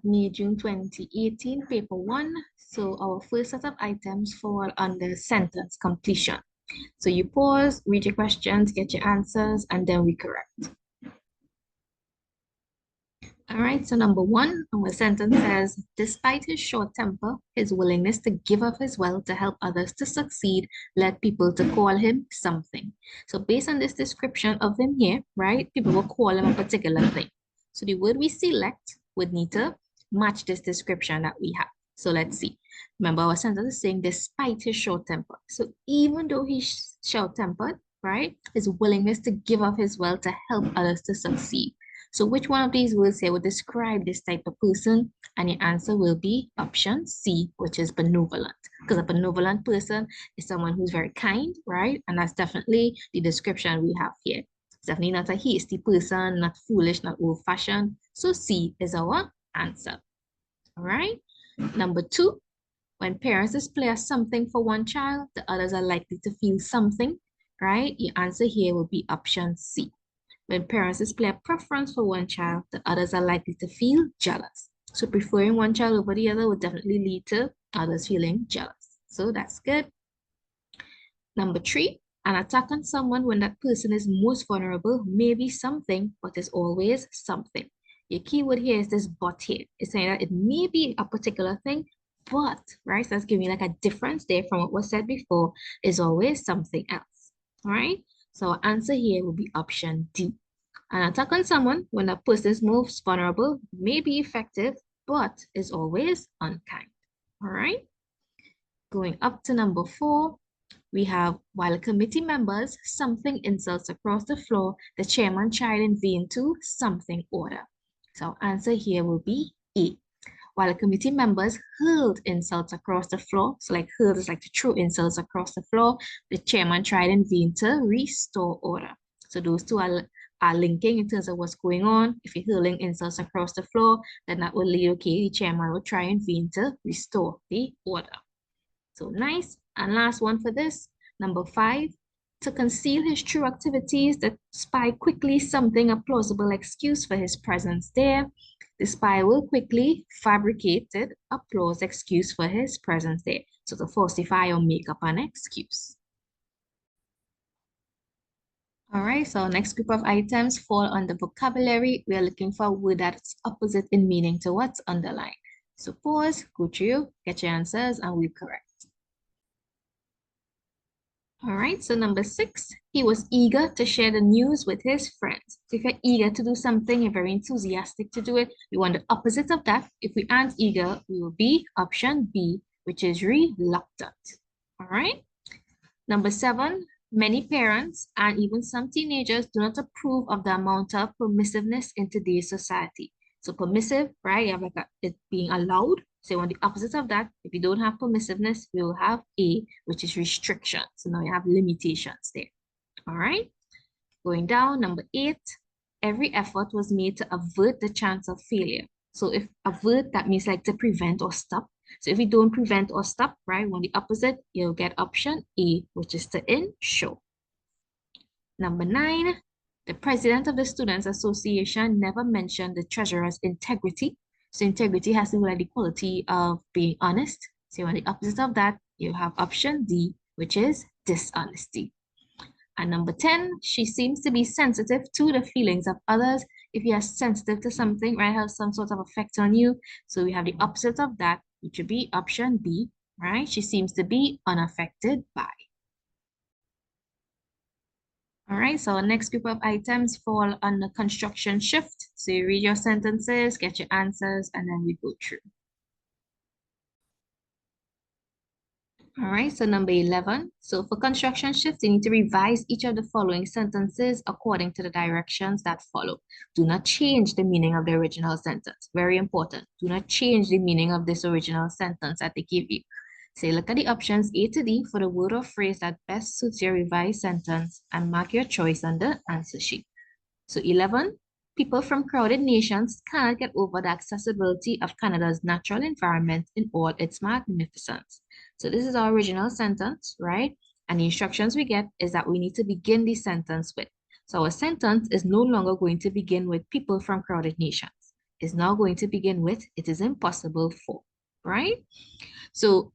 May, June 2018, paper 1. So our first set of items fall under sentence completion. So you pause, read your questions, get your answers, and then we correct. All right, so number 1, our sentence says, despite his short temper, his willingness to give of his wealth to help others to succeed led people to call him something. So based on this description of him here, right, people will call him a particular thing. So the word we select would need to match this description that we have. So let's see. Remember, our sentence is saying despite his short temper. So even though he's short-tempered, right, his willingness to give of his wealth to help others to succeed. So which one of these words here would describe this type of person? And your answer will be option C, which is benevolent. Because a benevolent person is someone who's very kind, right? And that's definitely the description we have here. It's definitely not a hasty person, not foolish, not old-fashioned. So C is our answer. All right. Number 2, when parents display a something for one child, the others are likely to feel something, right? Your answer here will be option C. When parents display a preference for one child, the others are likely to feel jealous. So preferring one child over the other would definitely lead to others feeling jealous. So that's good. Number 3, an attack on someone when that person is most vulnerable may be something, but is always something. Your key word here is this but here. It's saying that it may be a particular thing, but, right? So that's giving you like a difference there from what was said before, is always something else. All right? So our answer here will be option D. An attack on someone when that person is most vulnerable may be effective, but is always unkind. All right? Going up to number 4, we have, while committee members something insults across the floor, the chairman tried in vain to something order. So our answer here will be A. While committee members hurled insults across the floor, so like hurled is like to throw insults across the floor, the chairman tried in vain to restore order. So those two are linking in terms of what's going on. If you're hurling insults across the floor, then that will lead, okay, the chairman will try in vain to restore the order. So nice. And last one for this, number 5, to conceal his true activities, the spy quickly something a plausible excuse for his presence there. The spy will quickly fabricate a plausible excuse for his presence there. So to falsify or make up an excuse. All right, so next group of items fall under vocabulary. We are looking for a word that's opposite in meaning to what's underlined. So pause, go through, get your answers, and we'll correct. All right, so number 6, he was eager to share the news with his friends. So if you're eager to do something, you're very enthusiastic to do it, we want the opposite of that. If we aren't eager, we will be option B, which is reluctant. All right. Number 7, many parents and even some teenagers do not approve of the amount of permissiveness in today's society. So permissive, right? You have like it being allowed. So on the opposite of that, if you don't have permissiveness, we will have A, which is restriction. So now you have limitations there. All right. Going down, number 8, every effort was made to avert the chance of failure. So if avert, that means like to prevent or stop. So if we don't prevent or stop, right, on the opposite, you'll get option A, which is to ensure. Number 9, the president of the Students Association never mentioned the treasurer's integrity. So integrity has to do with the quality of being honest. So on the opposite of that, you have option D, which is dishonesty. And number 10, she seems to be sensitive to the feelings of others. If you are sensitive to something, right, has some sort of effect on you. So we have the opposite of that, which would be option B, right? She seems to be unaffected by. All right, so our next group of items fall under construction shift. So you read your sentences, get your answers, and then we go through. All right, so number 11. So for construction shift, you need to revise each of the following sentences according to the directions that follow. Do not change the meaning of the original sentence. Very important. Do not change the meaning of this original sentence that they give you. So look at the options A to D for the word or phrase that best suits your revised sentence and mark your choice on the answer sheet. So 11, people from crowded nations cannot get over the accessibility of Canada's natural environment in all its magnificence. So this is our original sentence, right? And the instructions we get is that we need to begin the sentence with. So our sentence is no longer going to begin with people from crowded nations. is now going to begin with, it is impossible for, right? So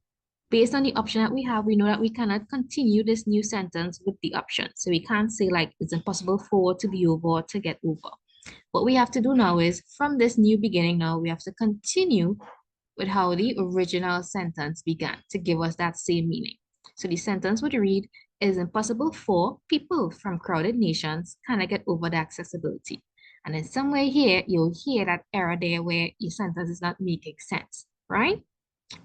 based on the option that we have, we know that we cannot continue this new sentence with the option. So we can't say like it's impossible for, to be over, or to get over. What we have to do now is from this new beginning now, we have to continue with how the original sentence began to give us that same meaning. So the sentence would read, it is impossible for people from crowded nations cannot get over the accessibility. And in some way here, you'll hear that error there where your sentence is not making sense, right?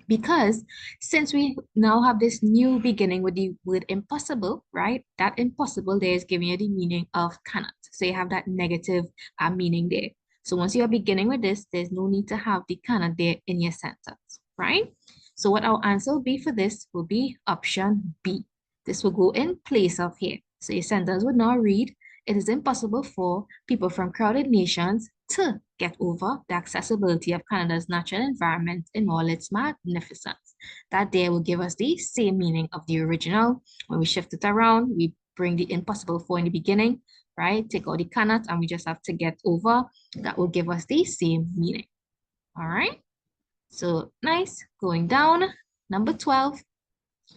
Because since we now have this new beginning with the word impossible, right? That impossible there is giving you the meaning of cannot. So you have that negative meaning there. So once you are beginning with this, there's no need to have the cannot there in your sentence, right? So what our answer will be for this will be option B. This will go in place of here. So your sentence would now read, it is impossible for people from crowded nations to get over the accessibility of Canada's natural environment in all its magnificence. That there will give us the same meaning of the original. When we shift it around, we bring the impossible for in the beginning, right? Take out the cannot and we just have to get over. That will give us the same meaning. All right. So nice. Going down. Number 12.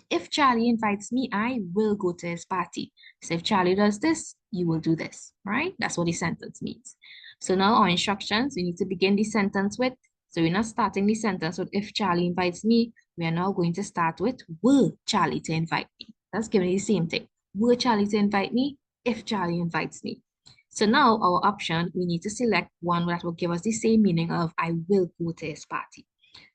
If Charlie invites me, I will go to his party. So if Charlie does this, you will do this, right? That's what the sentence means. So now our instructions, we need to begin the sentence with, so we're not starting the sentence with if Charlie invites me, we are now going to start with were Charlie to invite me. That's giving you the same thing. Were Charlie to invite me? If Charlie invites me. So now our option, we need to select one that will give us the same meaning of I will go to his party.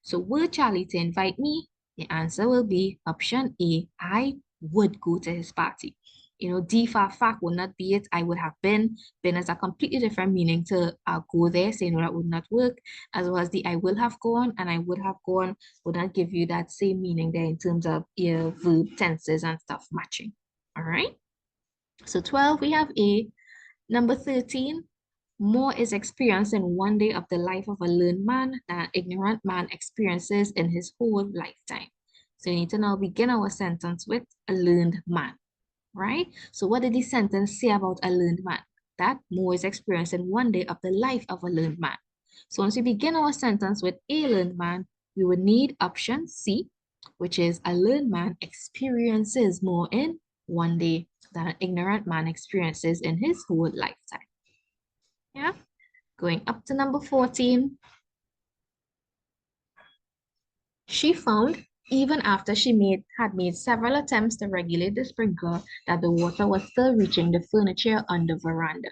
So were Charlie to invite me? The answer will be option A, I would go to his party. You know, D for a fact would not be it. I would have been. Been has a completely different meaning to go there, so you know that would not work. As well as the I will have gone and I would have gone would not give you that same meaning there in terms of your verb tenses and stuff matching. All right. So 12, we have A. Number 13, more is experienced in one day of the life of a learned man than an ignorant man experiences in his whole lifetime. So we need to now begin our sentence with a learned man, right? So what did the sentence say about a learned man? That more is experienced in one day of the life of a learned man. So once we begin our sentence with a learned man, we would need option C, which is a learned man experiences more in one day than an ignorant man experiences in his whole lifetime. Yeah, going up to number 14. She found, even after she had made several attempts to regulate the sprinkler, that the water was still reaching the furniture on the veranda.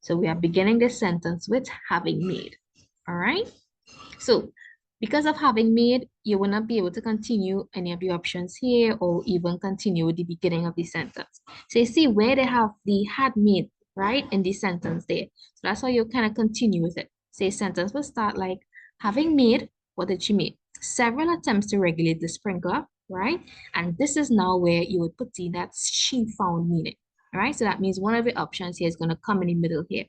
So we are beginning this sentence with having made. All right. So because of having made, you will not be able to continue any of the options here or even continue with the beginning of the sentence. So you see where they have the had made, right, in the sentence there. So that's how you kind of continue with it. Say sentence will start like, having made, what did she make? Several attempts to regulate the sprinkler, right? And this is now where you would put in that she found meaning, all right? So that means one of the options here is going to come in the middle here.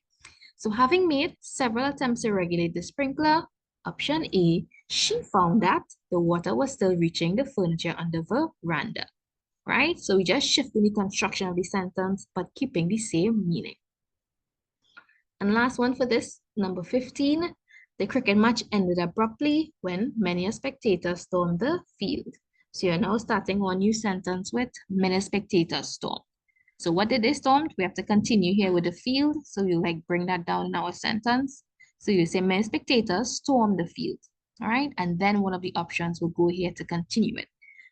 So having made several attempts to regulate the sprinkler, option A, she found that the water was still reaching the furniture on the veranda, right? So we just shifting the construction of the sentence, but keeping the same meaning. And last one for this, number 15, the cricket match ended abruptly when many spectators stormed the field. So you're now starting one new sentence with many spectators stormed. So what did they storm? We have to continue here with the field. So you like bring that down in our sentence. So you say many spectators stormed the field. All right. And then one of the options will go here to continue it.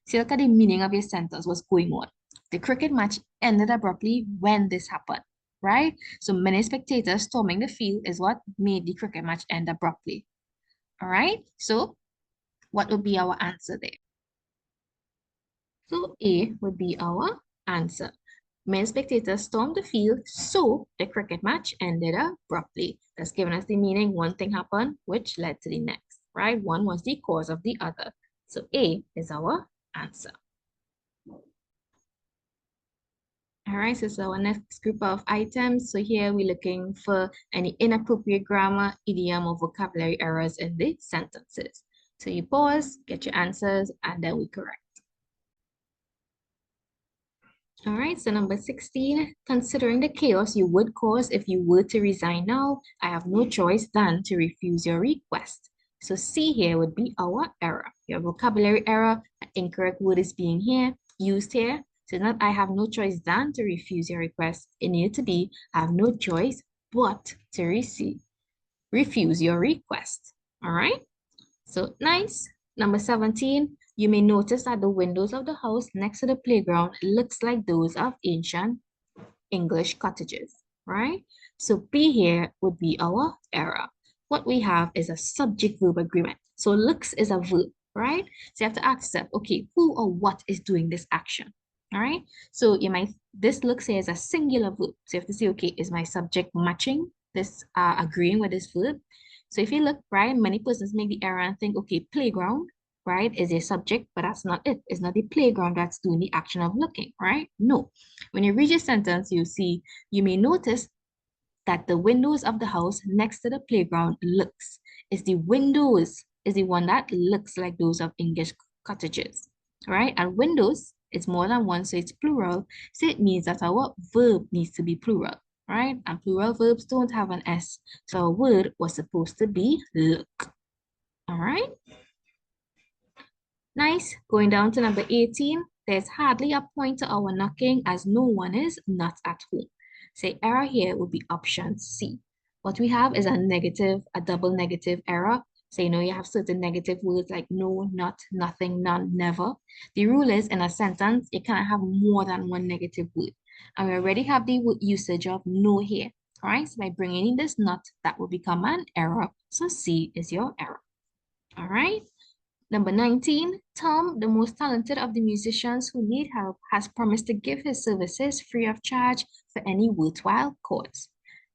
So look at the meaning of your sentence, what's going on. The cricket match ended abruptly when this happened, right? So many spectators storming the field is what made the cricket match end abruptly. All right. So what would be our answer there? So A would be our answer. Many spectators stormed the field, so the cricket match ended abruptly. That's given us the meaning one thing happened, which led to the next, right? One was the cause of the other. So A is our answer. All right, so our next group of items. So here we're looking for any inappropriate grammar, idiom, or vocabulary errors in the sentences. So you pause, get your answers, and then we correct. All right, so number 16, considering the chaos you would cause if you were to resign now, I have no choice than to refuse your request. So C here would be our error. Your vocabulary error, an incorrect word is being used here. So not I have no choice than to refuse your request. It needed to be I have no choice but to refuse your request. All right. So nice. Number 17, you may notice that the windows of the house next to the playground looks like those of ancient English cottages, right? So B here would be our error. What we have is a subject-verb agreement. So looks is a verb, right? So you have to ask yourself, okay, who or what is doing this action? All right. So this looks here is a singular verb. So you have to say, okay, is my subject matching this, agreeing with this verb? So if you look, right, many persons make the error and think, okay, playground, right, is a subject, but that's not it. It's not the playground that's doing the action of looking, right? No. When you read your sentence, you may notice that the windows of the house next to the playground looks. Is the windows is the one that looks like those of English cottages, right? And windows is more than one, so it's plural. So it means that our verb needs to be plural, right? And plural verbs don't have an S. So our word was supposed to be look. All right. Nice. Going down to number 18, there's hardly a point to our knocking as no one is not at home. Say error here would be option C. What we have is a double negative error. So, you have certain negative words like no, not, nothing, none, never. The rule is in a sentence, you can't have more than one negative word. And we already have the usage of no here. All right, so by bringing in this not, that will become an error. So C is your error. All right. Number 19, Tom, the most talented of the musicians who need help, has promised to give his services free of charge for any worthwhile cause.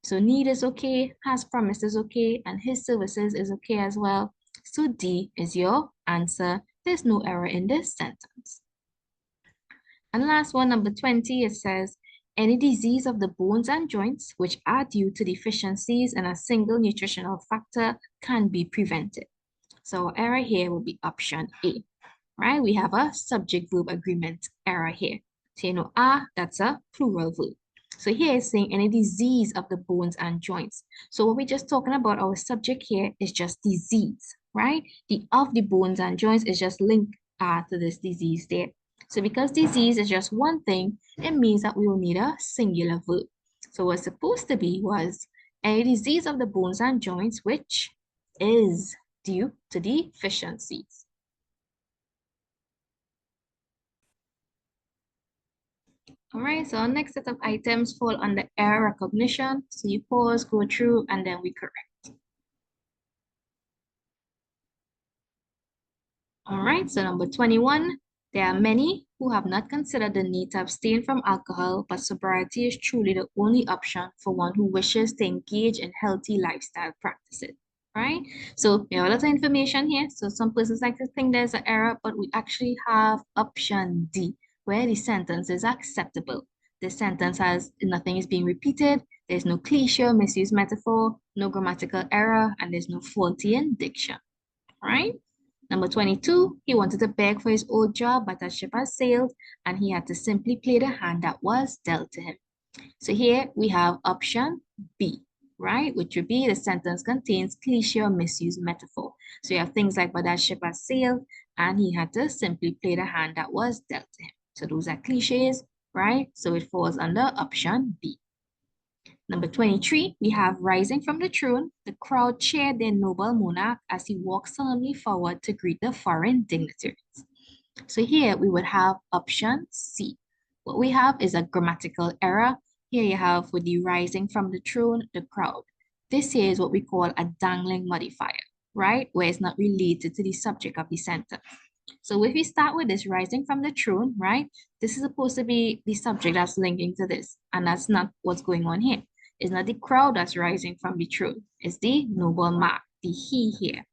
So need is okay, has promised is okay, and his services is okay as well. So D is your answer. There's no error in this sentence. And last one, number 20, it says, any disease of the bones and joints which are due to deficiencies in a single nutritional factor can be prevented. So our error here will be option A, right? We have a subject-verb agreement error here. So that's a plural verb. So here it's saying any disease of the bones and joints. So what we're just talking about, our subject here is just disease, right? The of the bones and joints is just linked to this disease there. So because disease is just one thing, it means that we will need a singular verb. So what's supposed to be was any disease of the bones and joints, which is due to deficiencies. All right, so our next set of items fall under error recognition. So you pause, go through, and then we correct. All right, so number 21, there are many who have not considered the need to abstain from alcohol, but sobriety is truly the only option for one who wishes to engage in healthy lifestyle practices. Right? So we have a lot of information here. So some persons like to think there's an error, but we actually have option D, where the sentence is acceptable. The sentence has nothing is being repeated, there's no cliche or misused metaphor, no grammatical error, and there's no faulty in diction. Right? Number 22, he wanted to beg for his old job, but a ship has sailed, and he had to simply play the hand that was dealt to him. So here we have option B, right? Which would be the sentence contains cliche or misused metaphor. So you have things like, but that ship has sailed, and he had to simply play the hand that was dealt to him. So those are cliches, right? So it falls under option B. Number 23, we have rising from the throne, the crowd cheered their noble monarch as he walked solemnly forward to greet the foreign dignitaries. So here we would have option C. What we have is a grammatical error. Here you have with the rising from the throne, the crowd. This here is what we call a dangling modifier, right? Where it's not related to the subject of the sentence. So if we start with this rising from the throne, right? This is supposed to be the subject that's linking to this, and that's not what's going on here. It's not the crowd that's rising from the throne. It's the noble monarch, the he here.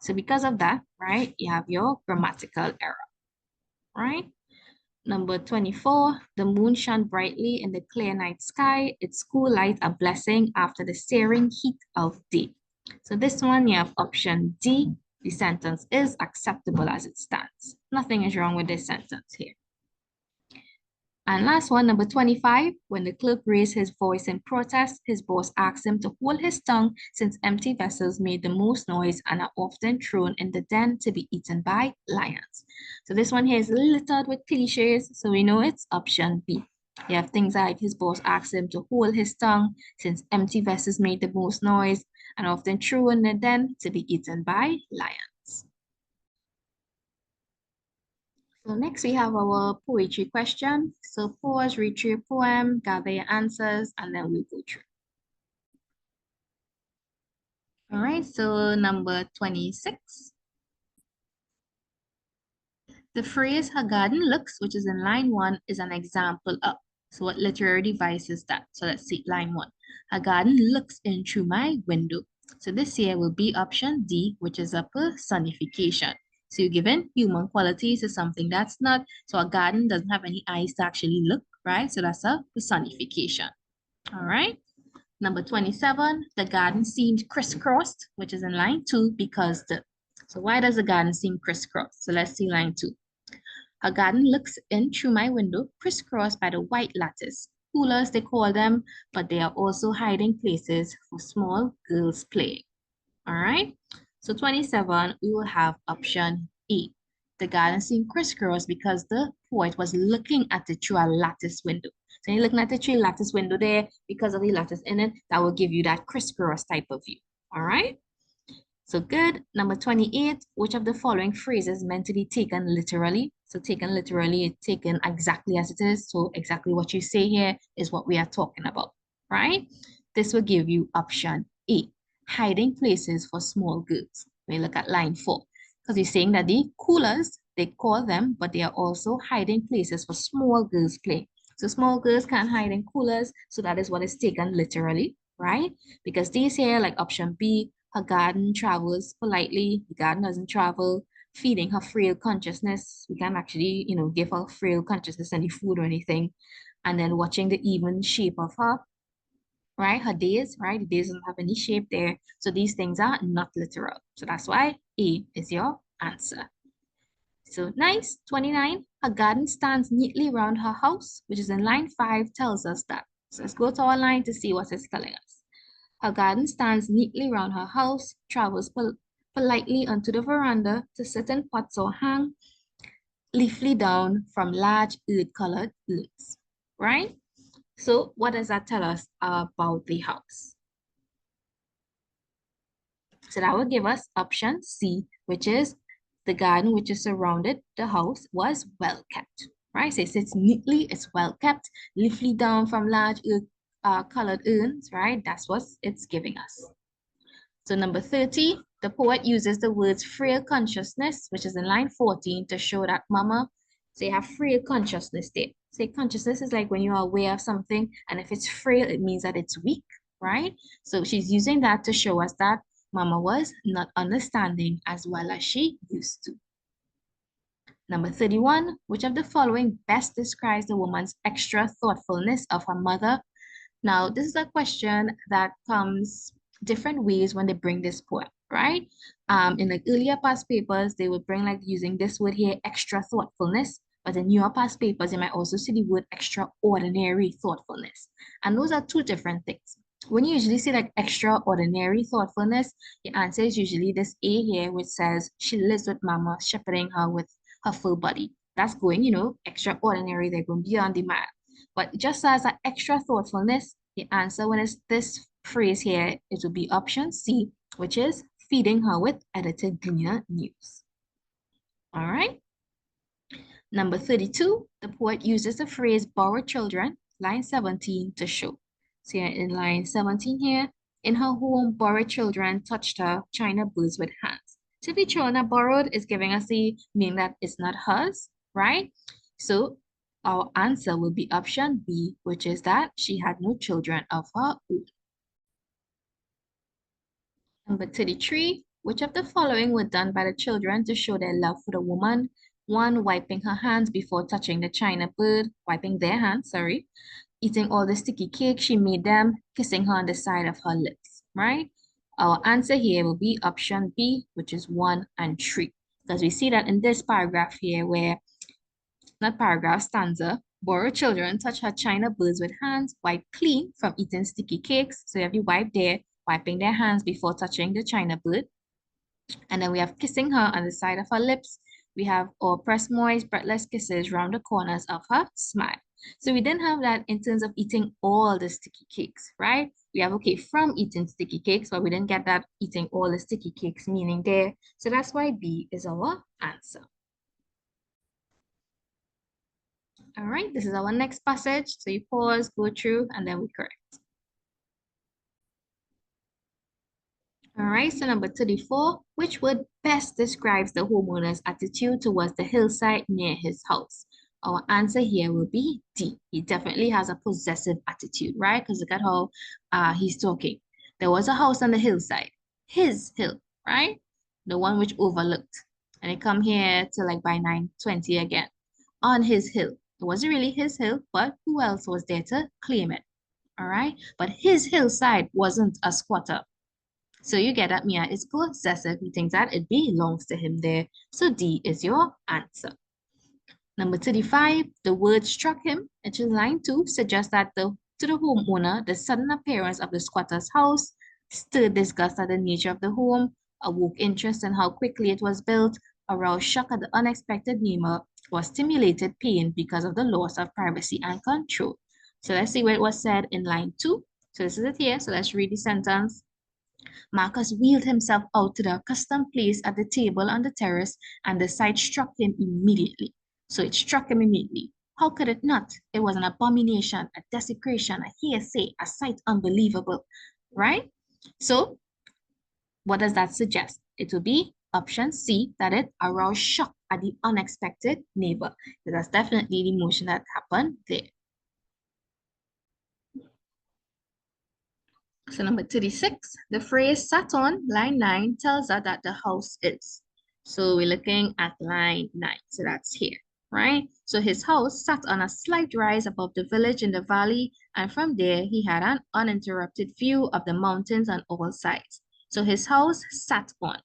So because of that, right, you have your grammatical error, right? Number 24, the moon shone brightly in the clear night sky. Its cool light a blessing after the searing heat of day. So this one, you have option D. The sentence is acceptable as it stands. Nothing is wrong with this sentence here. And last one, number 25, when the clerk raised his voice in protest, his boss asked him to hold his tongue since empty vessels made the most noise and are often thrown in the den to be eaten by lions. So this one here is littered with cliches, so we know it's option B. You have things like his boss asked him to hold his tongue since empty vessels made the most noise and often thrown in the den to be eaten by lions. So next we have our poetry question. So pause, read through your poem, gather your answers, and then we'll go through. All right, so number 26. The phrase her garden looks, which is in line 1, is an example of. So what literary device is that? So let's see line 1. Her garden looks in through my window. So this here will be option D, which is a personification. So you're given human qualities is something that's not. So a garden doesn't have any eyes to actually look, right? So that's a personification. All right. Number 27, the garden seemed crisscrossed, which is in line 2 because the. So why does the garden seem crisscrossed? So let's see line 2. Her garden looks in through my window, crisscrossed by the white lattice. Coolers, they call them, but they are also hiding places for small girls playing. All right. So 27, we will have option E. The garden seemed crisscrossed because the poet was looking at it through a lattice window. So you're looking at the tree lattice window there because of the lattice in it, that will give you that crisscross type of view. All right. So good. Number 28, which of the following phrases meant to be taken literally? So taken literally, taken exactly as it is. So exactly what you say here is what we are talking about, right? This will give you option A, hiding places for small girls. We look at line 4, because you're saying that the coolers, they call them, but they are also hiding places for small girls play. So small girls can't hide in coolers, so that is what is taken literally, right? Because these here, like option B, her garden travels politely. The garden doesn't travel, feeding her frail consciousness. We can't actually, give her frail consciousness any food or anything. And then watching the even shape of her, right? Her days, right? The days don't have any shape there. So these things are not literal. So that's why A is your answer. So nice. 29. Her garden stands neatly around her house, which is in line 5, tells us that. So let's go to our line to see what it's telling us. Her garden stands neatly round her house, travels politely onto the veranda to sit in pots or hang leafly down from large earth-colored urns, right? So what does that tell us about the house? So that will give us option C, which is the garden which is surrounded the house was well kept, right? So it sits neatly, it's well kept, leafly down from large colored urns, right? That's what it's giving us. So number 30, the poet uses the words frail consciousness, which is in line 14, to show that mama, so you have frail consciousness there. Say consciousness is like when you are aware of something, and if it's frail, it means that it's weak, right? So she's using that to show us that mama was not understanding as well as she used to. Number 31, which of the following best describes the woman's extra thoughtfulness of her mother? Now, this is a question that comes different ways when they bring this poem, right? In the earlier past papers, they would bring like using this word here, extra thoughtfulness, but in newer past papers, you might also see the word extraordinary thoughtfulness. And those are two different things. When you usually see like extraordinary thoughtfulness, the answer is usually this A here, which says she lives with mama, shepherding her with her full body. That's going, extraordinary. They're going beyond the mile. But just as an extra thoughtfulness, the answer when it's this phrase here, it will be option C, which is feeding her with edited Gleaner news. All right. Number 32, the poet uses the phrase borrow children, line 17, to show. So in line 17 here, in her home, borrowed children touched her china birds with hands. So the children borrowed is giving us the meaning that it's not hers, right? So our answer will be option B, which is that she had no children of her own. Number 33, which of the following were done by the children to show their love for the woman? 1, wiping her hands before touching the china bird, wiping their hands, sorry, eating all the sticky cake she made them, kissing her on the side of her lips, right? Our answer here will be option B, which is 1 and 3. Because we see that in this paragraph here where, not paragraph, stanza, Borrow children touch her china birds with hands, wipe clean from eating sticky cakes. So you have you wipe there, wiping their hands before touching the china bird. And then we have kissing her on the side of her lips. We have or press moist, breathless kisses round the corners of her smile. So we didn't have that in terms of eating all the sticky cakes, right? We have, okay, from eating sticky cakes, but we didn't get that eating all the sticky cakes meaning there. So that's why B is our answer. All right, this is our next passage. So you pause, go through, and then we correct. All right, so number 34, which word best describes the homeowner's attitude towards the hillside near his house? Our answer here will be D. He definitely has a possessive attitude, right? Because look at how he's talking. There was a house on the hillside, his hill, right? The one which overlooked. And it come here to like by 9:20 again. On his hill. It wasn't really his hill, but who else was there to claim it? All right. But his hillside wasn't a squatter. So you get that Mia is possessive. He thinks that it belongs to him there. So D is your answer. Number 35, the word struck him, which is line 2, suggests that to the homeowner, the sudden appearance of the squatter's house stirred disgust at the nature of the home, awoke interest in how quickly it was built, aroused shock at the unexpected neighbor, or stimulated pain because of the loss of privacy and control. So let's see what it was said in line 2. So this is it here. So let's read the sentence. Marcus wheeled himself out to the accustomed place at the table on the terrace, and the sight struck him immediately. So it struck him immediately. How could it not? It was an abomination, a desecration, a hearsay, a sight unbelievable, right? So what does that suggest? It will be option C, that it aroused shock at the unexpected neighbor. So that's definitely the emotion that happened there. So number 36, the phrase sat on, line 9, tells us that the house is. So we're looking at line 9. So that's here, right? So his house sat on a slight rise above the village in the valley, and from there he had an uninterrupted view of the mountains on all sides. So his house sat on.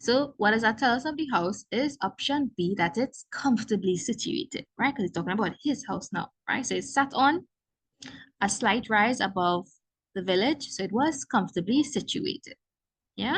So what does that tell us of the house is option B, that it's comfortably situated, right? Because it's talking about his house now, right? So it sat on a slight rise above the village, so it was comfortably situated. Yeah.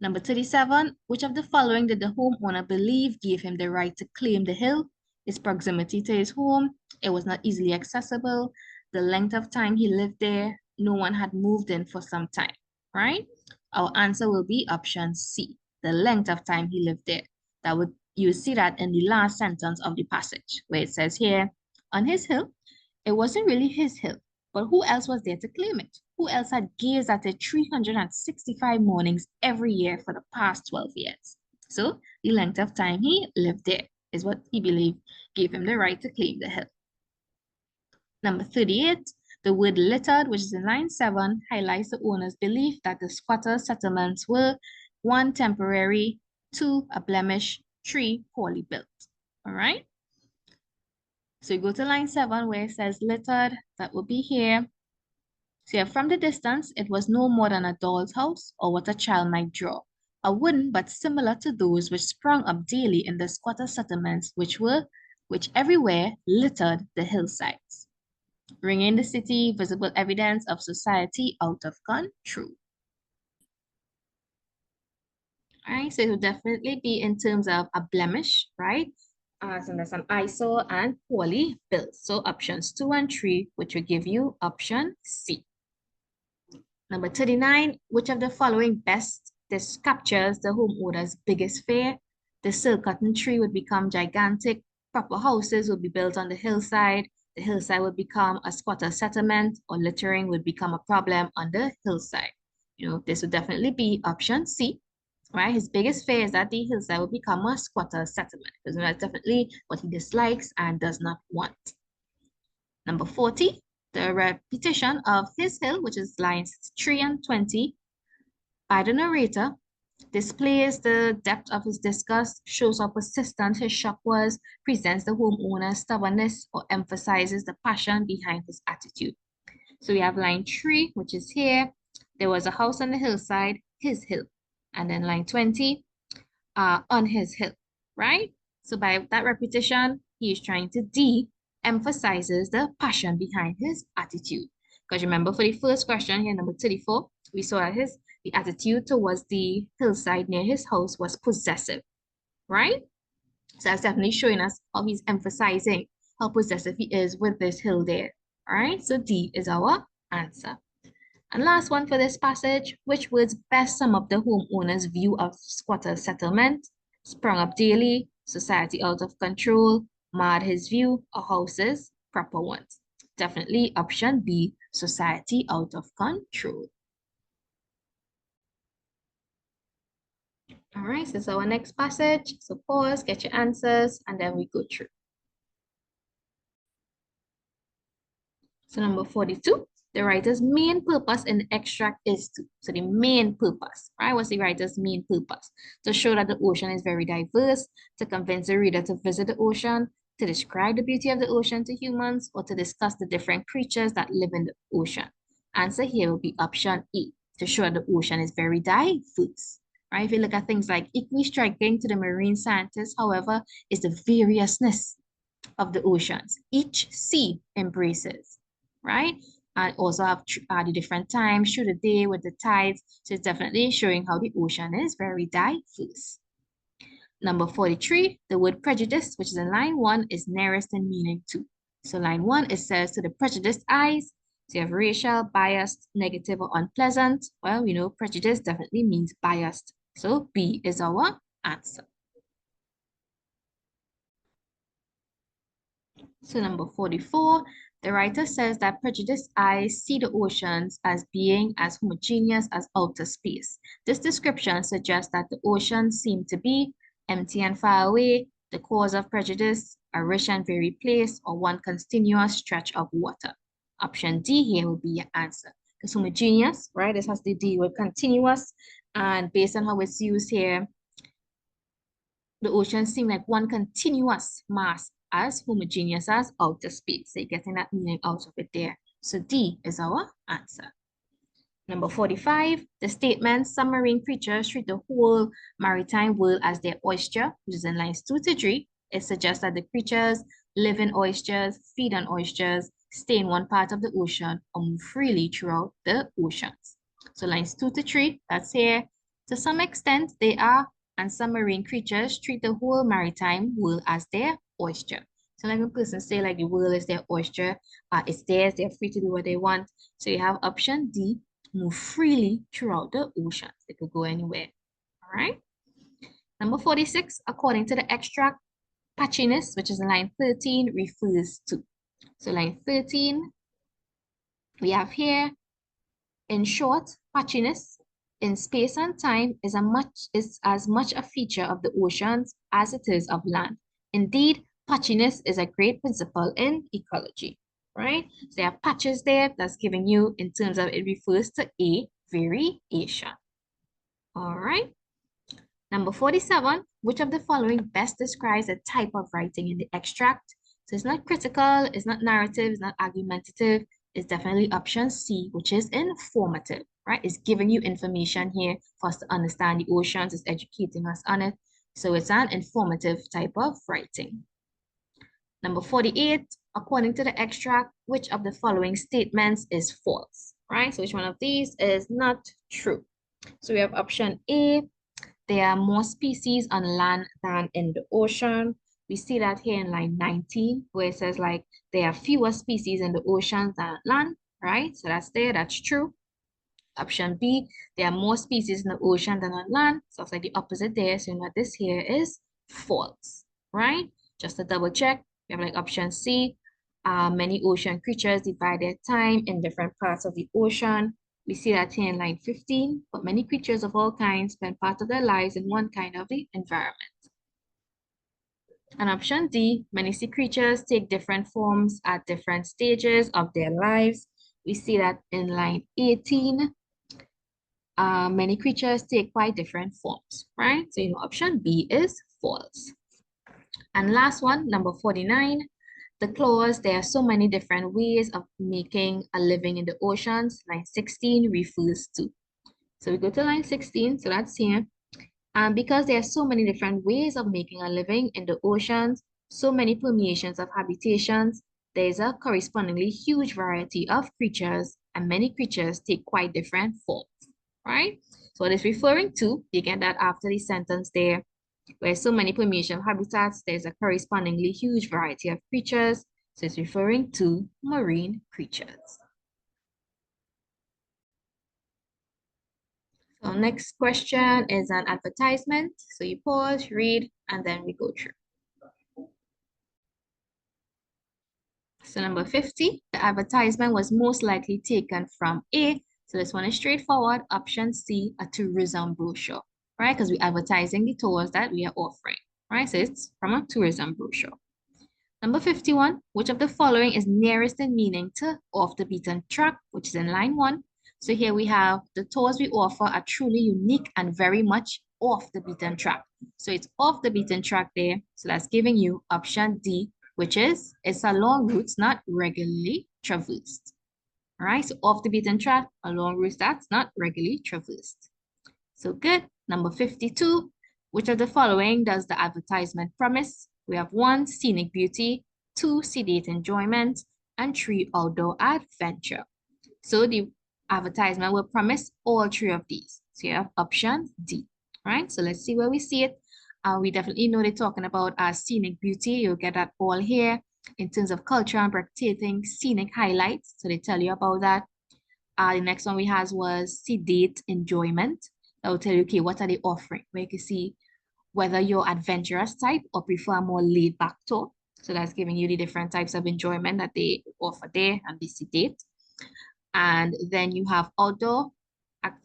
Number 37, which of the following did the homeowner believe gave him the right to claim the hill? His proximity to his home, it was not easily accessible, the length of time he lived there, no one had moved in for some time, right? Our answer will be option C, the length of time he lived there. That would, you see that in the last sentence of the passage, where it says here, on his hill, it wasn't really his hill, but who else was there to claim it? Who else had gazed at it 365 mornings every year for the past 12 years? So the length of time he lived there is what he believed gave him the right to claim the hill. Number 38, the word littered, which is in line 7, highlights the owner's belief that the squatter settlements were 1, temporary, 2, a blemish, 3, poorly built. All right? So you go to line 7 where it says littered, that will be here. So yeah, from the distance, it was no more than a doll's house or what a child might draw. A wooden but similar to those which sprung up daily in the squatter settlements, which everywhere littered the hillsides, ringing the city, visible evidence of society out of control. All right, so it will definitely be in terms of a blemish, right? So there's an eyesore and poorly built. So options 2 and 3, which will give you option C. Number 39, which of the following best this captures the homeowner's biggest fear? The silk cotton tree would become gigantic, proper houses would be built on the hillside would become a squatter settlement, or littering would become a problem on the hillside. You know, this would definitely be option C, right? His biggest fear is that the hillside will become a squatter settlement, because that's definitely what he dislikes and does not want. Number 40, the repetition of his hill, which is lines 3 and 20, by the narrator, displays the depth of his disgust, shows how persistent his shock was, presents the homeowner's stubbornness, or emphasizes the passion behind his attitude. So we have line 3, which is here. There was a house on the hillside, his hill. And then line 20, on his hill, right? So by that repetition, he is trying to emphasizes the passion behind his attitude. Because remember, for the first question here, number 34, we saw that the attitude towards the hillside near his house was possessive, right? So that's definitely showing us how he's emphasizing how possessive he is with this hill there. All right, so D is our answer. And last one for this passage, which words best sum up the homeowner's view of squatter settlement? Sprung up daily, society out of control, marred his view, or houses, proper ones. Definitely option B, society out of control. All right, so this is our next passage. So pause, get your answers, and then we go through. So number 42, the writer's main purpose in the extract is to, so the main purpose, right? What's the writer's main purpose? To show that the ocean is very diverse, to convince the reader to visit the ocean, to describe the beauty of the ocean to humans, or to discuss the different creatures that live in the ocean. Answer here will be option E, to show that the ocean is very diverse, right? If you look at things like equally striking to the marine scientists, however, is the variousness of the oceans. Each sea embraces, right? And also have the different times through the day with the tides. So it's definitely showing how the ocean is very diverse. Number 43, the word prejudice, which is in line 1, is nearest in meaning to. So line 1, it says to the prejudiced eyes. So you have racial, biased, negative, or unpleasant. Well, we know prejudice definitely means biased. So B is our answer. So number 44, the writer says that prejudiced eyes see the oceans as being as homogeneous as outer space. This description suggests that the oceans seem to be empty and far away, the cause of prejudice, a rich and varied place, or one continuous stretch of water. Option D here will be your answer. Because homogeneous, right, this has to deal with continuous, and based on how it's used here, the oceans seem like one continuous mass as homogeneous as outer space. So you're getting that meaning out of it there. So D is our answer. Number 45, the statement, some marine creatures treat the whole maritime world as their oyster, which is in lines 2 to 3. It suggests that the creatures live in oysters, feed on oysters, stay in one part of the ocean, or move freely throughout the oceans. So lines 2 to 3, that's here. To some extent, they are, and some marine creatures treat the whole maritime world as their oyster. So like a person say like the world is their oyster, it's theirs, they're free to do what they want. So you have option D, move freely throughout the oceans. They could go anywhere. All right. Number 46, according to the extract, patchiness, which is in line 13, refers to. So line 13, we have here, in short, patchiness in space and time is as much a feature of the oceans as it is of land. Indeed, patchiness is a great principle in ecology, right? So there are patches there that's giving you in terms of it refers to a variation. All right. Number 47, which of the following best describes a type of writing in the extract? So it's not critical, it's not narrative, it's not argumentative. It's definitely option C, which is informative, right? It's giving you information here for us to understand the oceans, it's educating us on it. So it's an informative type of writing. Number 48, according to the extract, which of the following statements is false, right? So which one of these is not true? So we have option A, there are more species on land than in the ocean. We see that here in line 19, where it says like there are fewer species in the ocean than land, right? So that's there, that's true. Option B, there are more species in the ocean than on land. So it's like the opposite there. So what this here is false, right? Just to double check, we have like option C, many ocean creatures divide their time in different parts of the ocean. We see that here in line 15, but many creatures of all kinds spend part of their lives in one kind of the environment. And option D, many sea creatures take different forms at different stages of their lives. We see that in line 18, many creatures take quite different forms, right? So, option B is false. And last one, number 49, the clause, there are so many different ways of making a living in the oceans. Line 16 refers to. So we go to line 16, so that's here. And because there are so many different ways of making a living in the oceans, so many permeations of habitations, there's a correspondingly huge variety of creatures, and many creatures take quite different forms, right? So what it's referring to, you get that after the sentence there, where so many permeation of habitats, there's a correspondingly huge variety of creatures. So it's referring to marine creatures. So next question is an advertisement. So you pause, read, and then we go through. So number 50, the advertisement was most likely taken from A. So this one is straightforward. Option C, a tourism brochure, right? Because we're advertising the tours that we are offering, right? So it's from a tourism brochure. Number 51, which of the following is nearest in meaning to off the beaten track, which is in line 1. So here we have the tours we offer are truly unique and very much off the beaten track. So it's off the beaten track there. So that's giving you option D, which is it's along routes not regularly traversed. All right, so off the beaten track, along routes that's not regularly traversed. So good. Number 52, which of the following does the advertisement promise? We have 1, scenic beauty, 2, sedate enjoyment, and 3, outdoor adventure. So the advertisement will promise all 3 of these. So you have option D, right? So let's see where we see it. We definitely know they're talking about scenic beauty. You'll get that all here in terms of culture and breathtaking scenic highlights. So they tell you about that. The next one we had was sedate enjoyment. That will tell you, okay, what are they offering? Where you can see whether you're adventurous type or prefer a more laid back tour. So that's giving you the different types of enjoyment that they offer there and they sedate. And then you have outdoor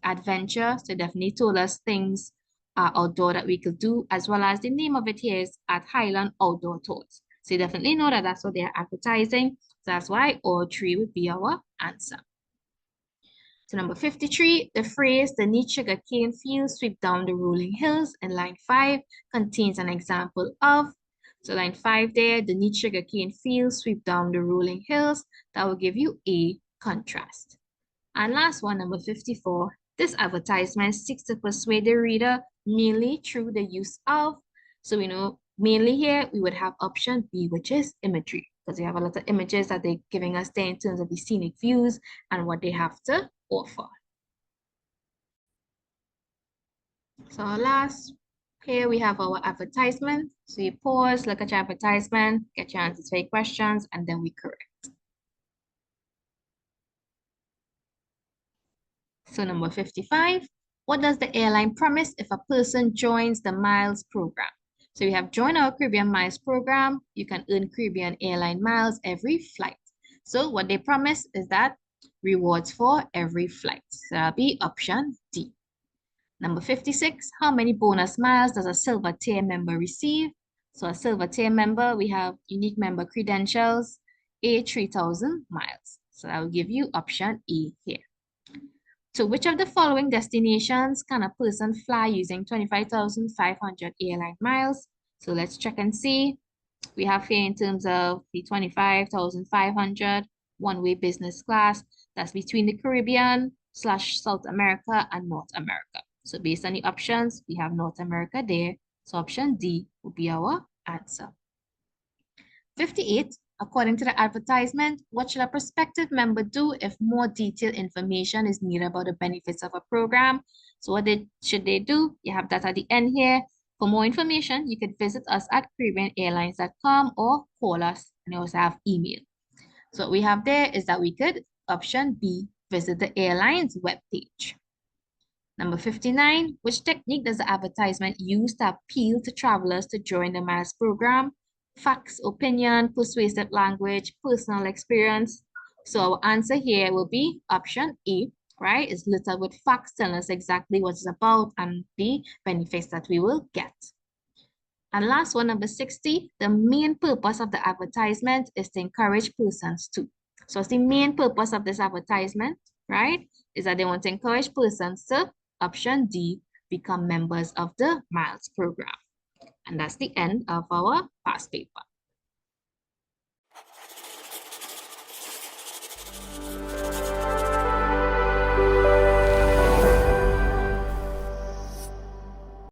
adventure. So definitely told us things outdoor that we could do, as well as the name of it here is at Highland Outdoor Tours. So you definitely know that that's what they're advertising. So that's why all 3 would be our answer. So number 53, the phrase, the neat sugarcane fields sweep down the rolling hills in line 5 contains an example of. So line 5 there, the neat sugarcane fields sweep down the rolling hills. That will give you a contrast. And last one, number 54, this advertisement seeks to persuade the reader mainly through the use of. So we know mainly here we would have option B, which is imagery, because we have a lot of images that they're giving us there in terms of the scenic views and what they have to offer. So last, here we have our advertisement. So you pause, look at your advertisement, get your answers to your questions, and then we correct. So number 55, what does the airline promise if a person joins the miles program? So we have joined our Caribbean Miles program. You can earn Caribbean airline miles every flight. So what they promise is that rewards for every flight. So that'll be option D. Number 56, how many bonus miles does a silver tier member receive? So a silver tier member, we have unique member credentials, 3,000 miles. So that will give you option E here. So which of the following destinations can a person fly using 25,500 airline miles? So let's check and see. We have here in terms of the 25,500 one-way business class. That's between the Caribbean / South America and North America. So based on the options, we have North America there. So option D will be our answer. 58, according to the advertisement, what should a prospective member do if more detailed information is needed about the benefits of a program? So what should they do? You have that at the end here. For more information, you could visit us at CaribbeanAirlines.com or call us, and you also have email. So what we have there is that we could, option B, visit the airline's webpage. Number 59, which technique does the advertisement use to appeal to travelers to join the MILES program? Facts, opinion, persuasive language, personal experience. So our answer here will be option A, right? It's littered with facts telling us exactly what it's about and the benefits that we will get. And last one, number 60, the main purpose of the advertisement is to encourage persons to. So it's the main purpose of this advertisement, right? Is that they want to encourage persons to, option D, become members of the MILES program. And that's the end of our past paper.